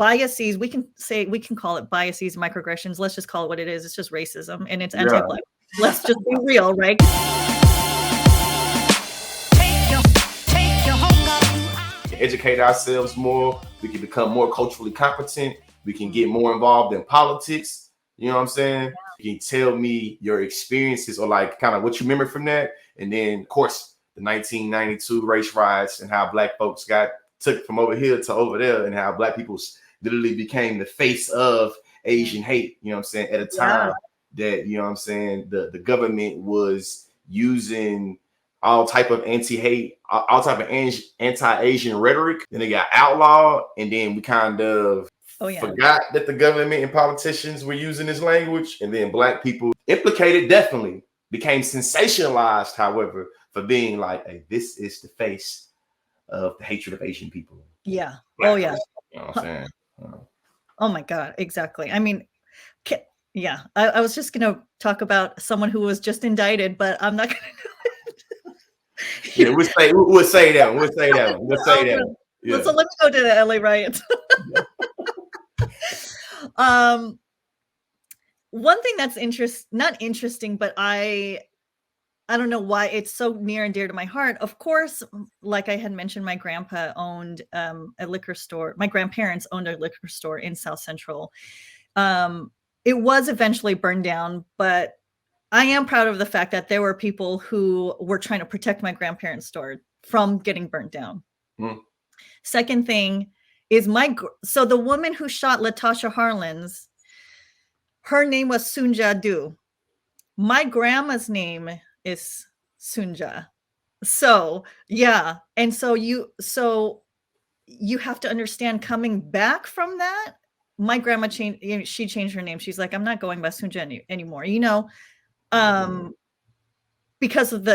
biases, we can call it biases, microaggressions. Let's just call it what it is. It's just racism and it's Yeah. anti-Black. Let's just be real, right? Educate ourselves more. We can become more culturally competent. We can get more involved in politics. You know what I'm saying? You can tell me your experiences or like kind of what you remember from that. And then, of course, the 1992 race riots and how Black folks got took from over here to over there and how Black people literally became the face of Asian hate. You know what I'm saying? At a time that, you know what I'm saying, the government was using all type of anti-hate, all type of anti-Asian rhetoric. Then they got outlawed, and then we kind of forgot that the government and politicians were using this language, and then Black people implicated definitely became sensationalized, however, for being like, hey, this is the face of the hatred of Asian people. Yeah. Black person, you know what I'm saying? Oh my God, exactly. I mean, yeah, I was just going to talk about someone who was just indicted, but I'm not going to do it. Yeah, we'll say that. We'll say that. We'll say that. Yeah. So let me go to the LA riots. One thing that's not interesting, but I don't know why it's so near and dear to my heart. Of course, like I had mentioned, my grandpa owned a liquor store. My grandparents owned a liquor store in South Central. It was eventually burned down, but I am proud of the fact that there were people who were trying to protect my grandparents' store from getting burnt down. Second thing is so the woman who shot Latasha Harlins, her name was Sunja Du. My grandma's name is Sunja. So yeah. And so you have to understand, coming back from that, my grandma changed, she changed her name. She's like, I'm not going by Sunja anymore, you know, because of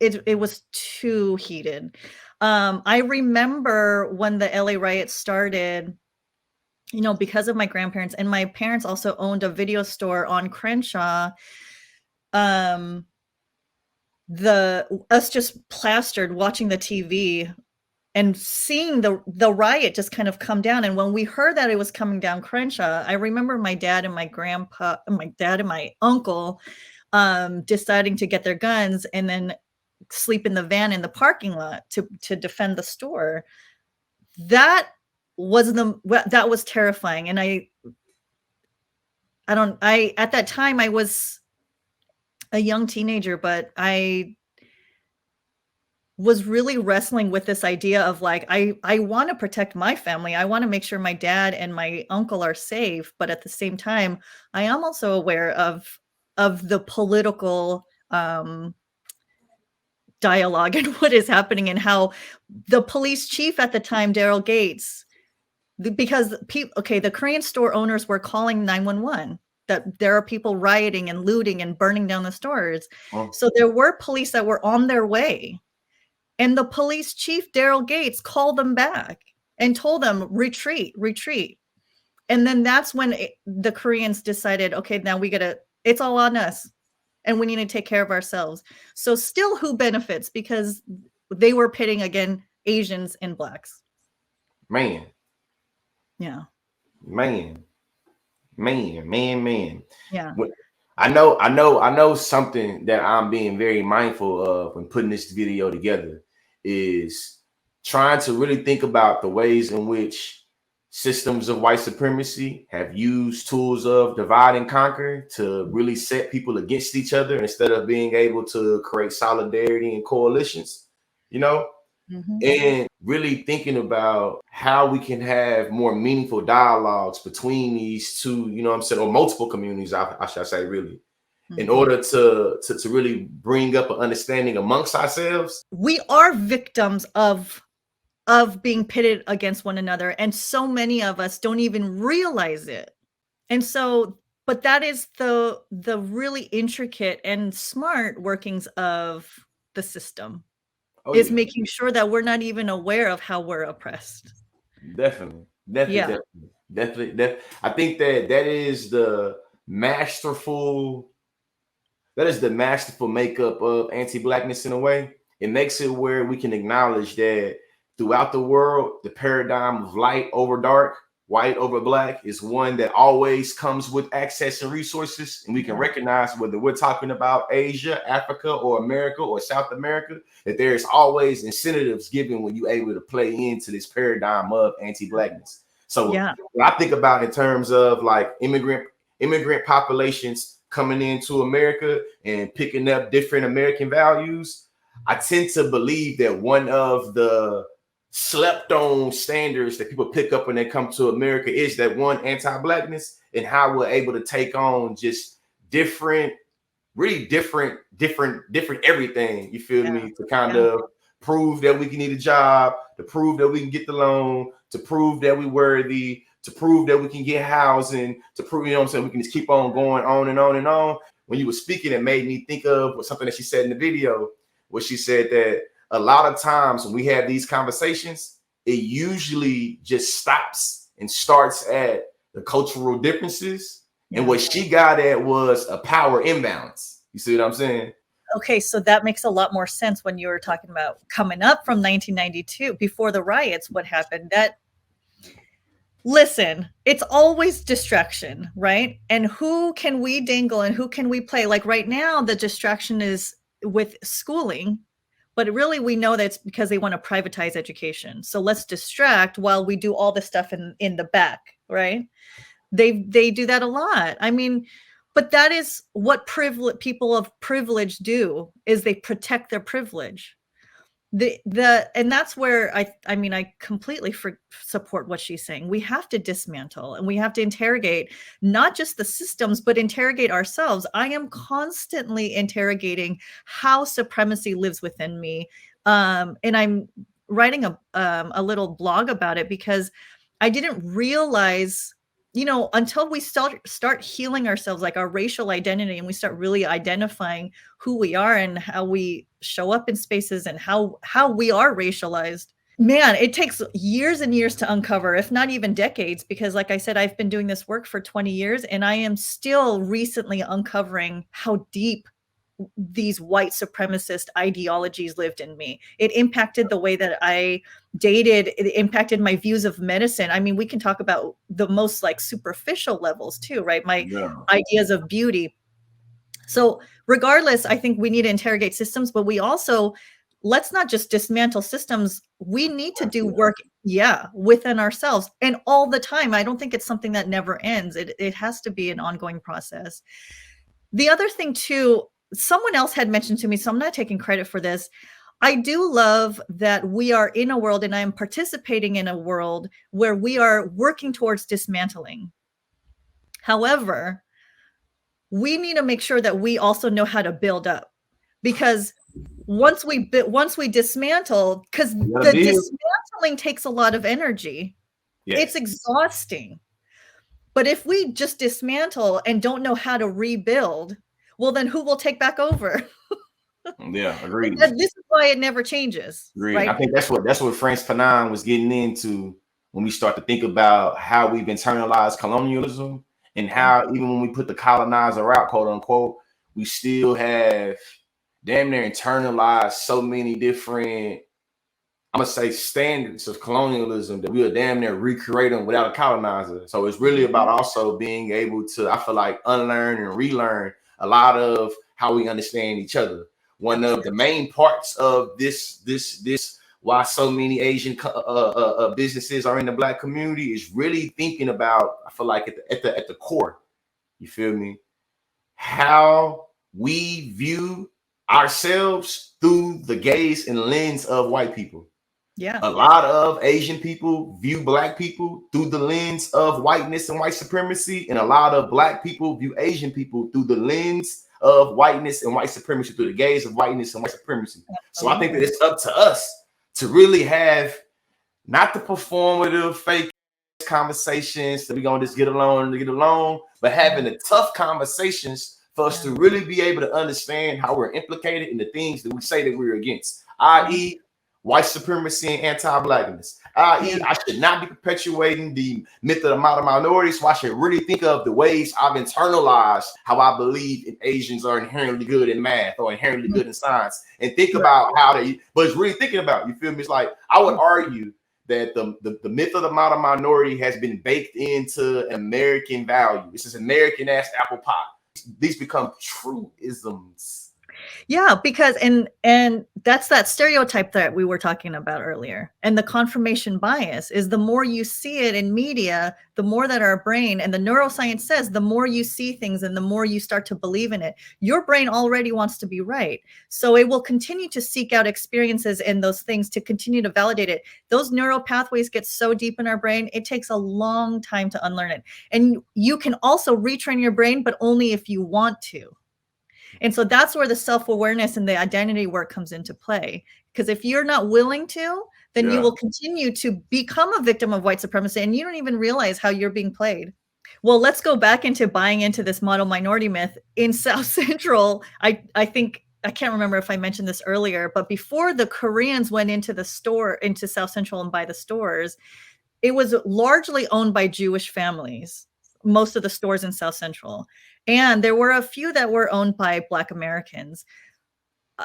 it was too heated. I remember when the LA riots started, you know, because of my grandparents, and my parents also owned a video store on Crenshaw. Us just plastered watching the TV and seeing the riot just kind of come down. And when we heard that it was coming down Crenshaw, I remember my dad and my uncle deciding to get their guns and then sleep in the van in the parking lot to defend the store. That was terrifying. And at that time I was a young teenager, but I was really wrestling with this idea of like, I want to protect my family. I want to make sure my dad and my uncle are safe. But at the same time, I am also aware of the political dialogue and what is happening, and how the police chief at the time, Daryl Gates, because the Korean store owners were calling 911 that there are people rioting and looting and burning down the stores. So there were police that were on their way. And the police chief, Daryl Gates, called them back and told them, retreat. And then that's when the Koreans decided, okay, now it's all on us and we need to take care of ourselves. So still, who benefits? Because they were pitting again Asians and Blacks. Man. Yeah. Man. Yeah. I know something that I'm being very mindful of when putting this video together is trying to really think about the ways in which systems of white supremacy have used tools of divide and conquer to really set people against each other instead of being able to create solidarity and coalitions, you know? And really thinking about how we can have more meaningful dialogues between these two, you know what I'm saying, or multiple communities, I should say, really, in order to really bring up an understanding amongst ourselves. We are victims of being pitted against one another, and so many of us don't even realize it. And so, but that is the really intricate and smart workings of the system. Making sure that we're not even aware of how we're oppressed. Definitely. I think that is the masterful makeup of anti-Blackness in a way. It makes it where we can acknowledge that throughout the world, the paradigm of light over dark white over black is one that always comes with access and resources. And we can recognize whether we're talking about Asia, Africa, or America, or South America, that there's always incentives given when you're able to play into this paradigm of anti-blackness. So when I think about in terms of like immigrant populations coming into America and picking up different American values, I tend to believe that one of the slept on standards that people pick up when they come to America is that one, anti-blackness, and how we're able to take on just different, really different everything. You feel me? To kind of prove that we can need a job, to prove that we can get the loan, to prove that we're worthy, to prove that we can get housing, to prove, you know what I'm saying, we can just keep on going on and on and on. When you were speaking, it made me think of something that she said in the video, where she said that a lot of times when we have these conversations, it usually just stops and starts at the cultural differences. And what she got at was a power imbalance. You see what I'm saying? Okay, so that makes a lot more sense when you were talking about coming up from 1992, before the riots, what happened. Listen, it's always distraction, right? And who can we dangle and who can we play? Like right now, the distraction is with schooling. But really, we know that's because they want to privatize education. So let's distract while we do all the stuff in the back, right? They do that a lot. I mean, but that is what people of privilege do, is they protect their privilege. And that's where I mean, I completely support what she's saying. We have to dismantle and we have to interrogate not just the systems, but interrogate ourselves. I am constantly interrogating how supremacy lives within me. And I'm writing a little blog about it because I didn't realize, you know, until we start healing ourselves, like our racial identity, and we start really identifying who we are and how we show up in spaces and how we are racialized. Man, it takes years and years to uncover, if not even decades, because like I said, I've been doing this work for 20 years and I am still recently uncovering how deep these white supremacist ideologies lived in me. It impacted the way that I dated. It impacted my views of medicine. I mean, we can talk about the most like superficial levels too, right? My ideas of beauty. So regardless, I think we need to interrogate systems, but we also, let's not just dismantle systems. We need to do work, within ourselves and all the time. I don't think it's something that never ends. It has to be an ongoing process. The other thing too, someone else had mentioned to me, so I'm not taking credit for this. I do love that we are in a world, and I am participating in a world where we are working towards dismantling. However, we need to make sure that we also know how to build up, because once we dismantle, because the dismantling takes a lot of energy. It's exhausting. But if we just dismantle and don't know how to rebuild, well, then who will take back over? Agreed. This is why it never changes. Agreed. Right? I think that's what Frantz Fanon was getting into when we start to think about how we've internalized colonialism, and how even when we put the colonizer out, quote unquote, we still have damn near internalized so many different, I'm gonna say, standards of colonialism that we are damn near recreating without a colonizer. So it's really about also being able to, I feel like, unlearn and relearn a lot of how we understand each other. One of the main parts of this why so many Asian businesses are in the Black community is really thinking about, I feel like at the core, you feel me, how we view ourselves through the gaze and lens of white people. A lot of Asian people view Black people through the lens of whiteness and white supremacy, and a lot of Black people view Asian people through the lens of whiteness and white supremacy, through the gaze of whiteness and white supremacy. So I think that it's up to us to really have not the performative fake conversations that we're gonna just get along, but having the tough conversations for us to really be able to understand how we're implicated in the things that we say that we're against, i.e. white supremacy and anti-Blackness, i.e. I should not be perpetuating the myth of the modern minority, so I should really think of the ways I've internalized how I believe if Asians are inherently good in math or inherently good in science, and think about how they, but it's really thinking about, you feel me? It's like, I would argue that the myth of the model minority has been baked into American value. This is American ass apple pie. These become truisms. Yeah, because and that's that stereotype that we were talking about earlier. And the confirmation bias is the more you see it in media, the more that our brain, and the neuroscience says, the more you see things and the more you start to believe in it, your brain already wants to be right. So it will continue to seek out experiences and those things to continue to validate it. Those neural pathways get so deep in our brain, it takes a long time to unlearn it. And you can also retrain your brain, but only if you want to. And so that's where the self-awareness and the identity work comes into play. Because if you're not willing to, then you will continue to become a victim of white supremacy and you don't even realize how you're being played. Well, let's go back into buying into this model minority myth. In South Central, I think, I can't remember if I mentioned this earlier, but before the Koreans went into the store, into South Central and buy the stores, it was largely owned by Jewish families, most of the stores in South Central. And there were a few that were owned by Black Americans.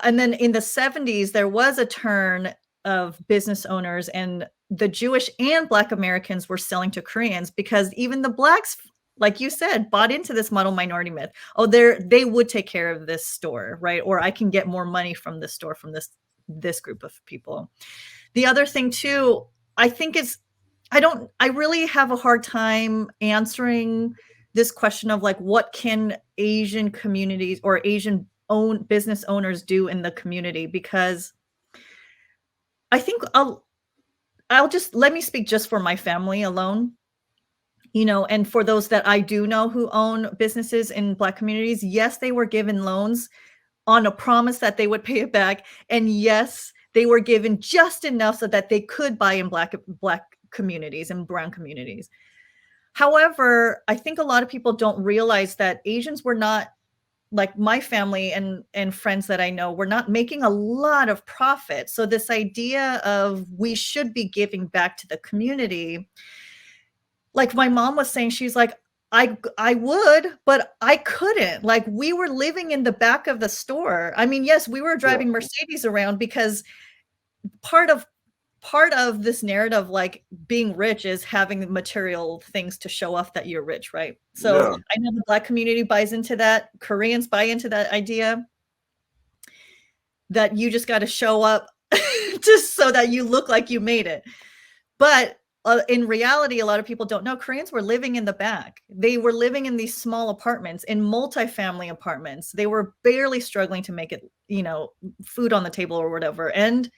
And then in the 70s, there was a turn of business owners, and the Jewish and Black Americans were selling to Koreans because even the Blacks, like you said, bought into this model minority myth. Oh, they would take care of this store, right? Or I can get more money from this store, from this group of people. The other thing too, I think is, I really have a hard time answering this question of like, what can Asian communities or Asian owned business owners do in the community? Because I think I'll just, let me speak just for my family alone, and for those that I do know who own businesses in Black communities. Yes, they were given loans on a promise that they would pay it back. And yes, they were given just enough so that they could buy in Black communities and brown communities. However, I think a lot of people don't realize that Asians were not, like my family and friends that I know, were not making a lot of profit. So this idea of we should be giving back to the community, like my mom was saying, she's like, I would, but I couldn't. Like we were living in the back of the store. I mean, yes, we were driving Mercedes around because part of this narrative, like being rich, is having material things to show off that you're rich, right? So I know the Black community buys into that. Koreans buy into that idea that you just got to show up just so that you look like you made it. But in reality, a lot of people don't know Koreans were living in the back. They were living in these small apartments, in multifamily apartments. They were barely struggling to make it, food on the table or whatever. And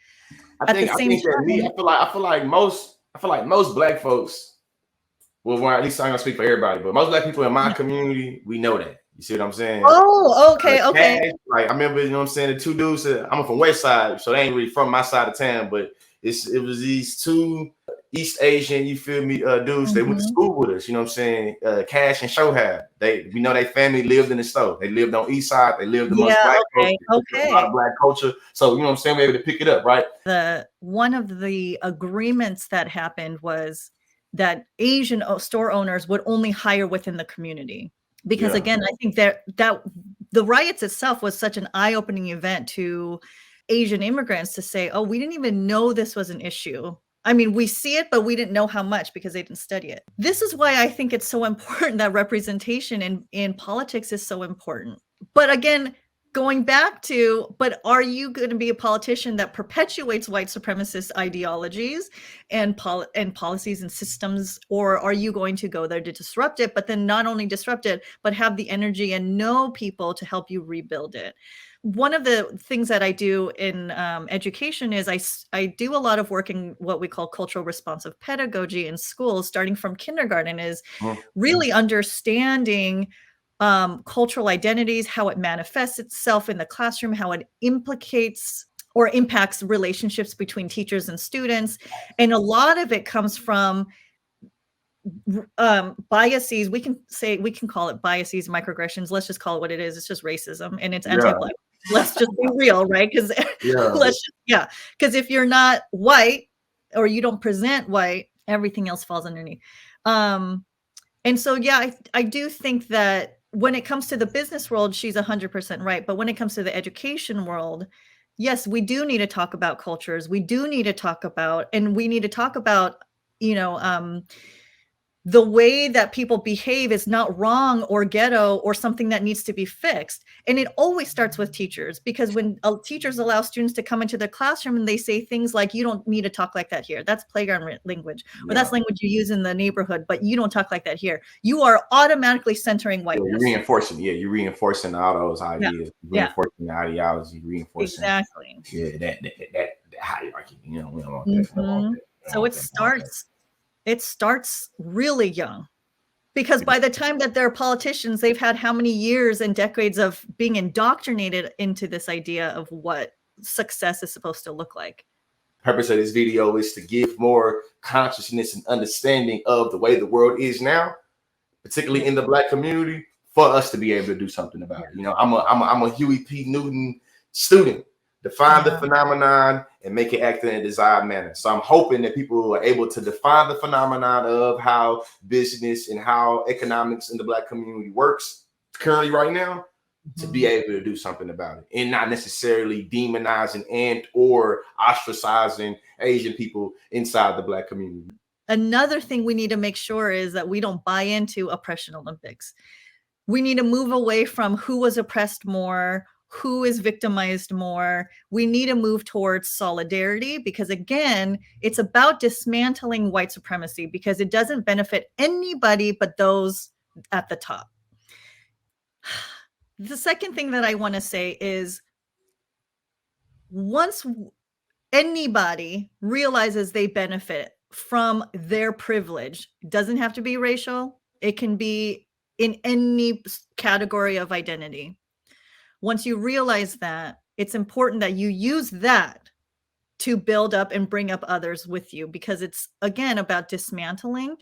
I feel like most Black folks, well, at least I'm gonna speak for everybody, but most Black people in my community, we know that. You see what I'm saying? Oh, okay, okay. Cash, like I remember, the two dudes. I'm from West Side, so they ain't really from my side of town, but it was these two East Asian, you feel me, dudes. They went to school with us. You know what I'm saying? Cash and Shohab. We know their family lived in the store. They lived on East Side. They lived amongst Black folks. A lot of Black culture. So you know what I'm saying? We're able to pick it up, right? One of the agreements that happened was that Asian store owners would only hire within the community. Because again, I think that the riots itself was such an eye-opening event to Asian immigrants to say, oh, we didn't even know this was an issue. I mean, we see it, but we didn't know how much because they didn't study it. This is why I think it's so important that representation in politics is so important. But again, going back to, but are you going to be a politician that perpetuates white supremacist ideologies and policies and systems, or are you going to go there to disrupt it, but then not only disrupt it, but have the energy and know people to help you rebuild it? One of the things that I do in education is I do a lot of work in what we call cultural responsive pedagogy in schools, starting from kindergarten, is really understanding cultural identities, how it manifests itself in the classroom, how it implicates or impacts relationships between teachers and students. And a lot of it comes from biases. We can call it biases, microaggressions. Let's just call it what it is. It's just racism, and it's anti-Black. Let's just be real, right? Because because if you're not white or you don't present white, everything else falls underneath. And so, I do think that when it comes to the business world, she's 100% right. But when it comes to the education world, yes, we do need to talk about cultures. We do need to talk about, and we need to talk about, you know, the way that people behave is not wrong or ghetto or something that needs to be fixed. And it always starts with teachers, because when teachers allow students to come into the classroom and they say things like, you don't need to talk like that here. That's playground language, or that's language you use in the neighborhood, but you don't talk like that here. You are automatically centering whiteness. You're reinforcing, you're reinforcing all those ideas, reinforcing the ideology, reinforcing that hierarchy. You know, we don't want that. We don't want that. So it starts really young, because by the time that they're politicians, they've had how many years and decades of being indoctrinated into this idea of what success is supposed to look like. The purpose of this video is to give more consciousness and understanding of the way the world is now, particularly in the Black community, for us to be able to do something about it. You know, I'm a Huey P. Newton student. Define the phenomenon and make it act in a desired manner. So I'm hoping that people are able to define the phenomenon of how business and how economics in the Black community works currently right now, to be able to do something about it, and not necessarily demonizing and or ostracizing Asian people inside the Black community. Another thing we need to make sure is that we don't buy into oppression Olympics. We need to move away from who was oppressed more, who is victimized more. We need to move towards solidarity, because again, it's about dismantling white supremacy, because it doesn't benefit anybody but those at the top. The second thing that I want to say is, once anybody realizes they benefit from their privilege, it doesn't have to be racial, it can be in any category of identity. Once you realize that, it's important that you use that to build up and bring up others with you, because it's, again, about dismantling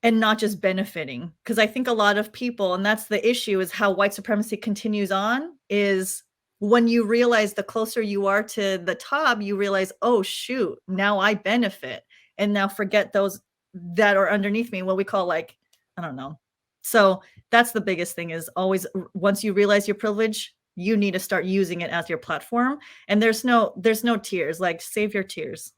and not just benefiting. Because I think a lot of people, and that's the issue, is how white supremacy continues on, is when you realize the closer you are to the top, you realize, oh, shoot, now I benefit. And now forget those that are underneath me, what we call, like, I don't know. So that's the biggest thing, is always, once you realize your privilege, you need to start using it as your platform. And there's no tears, like, save your tears.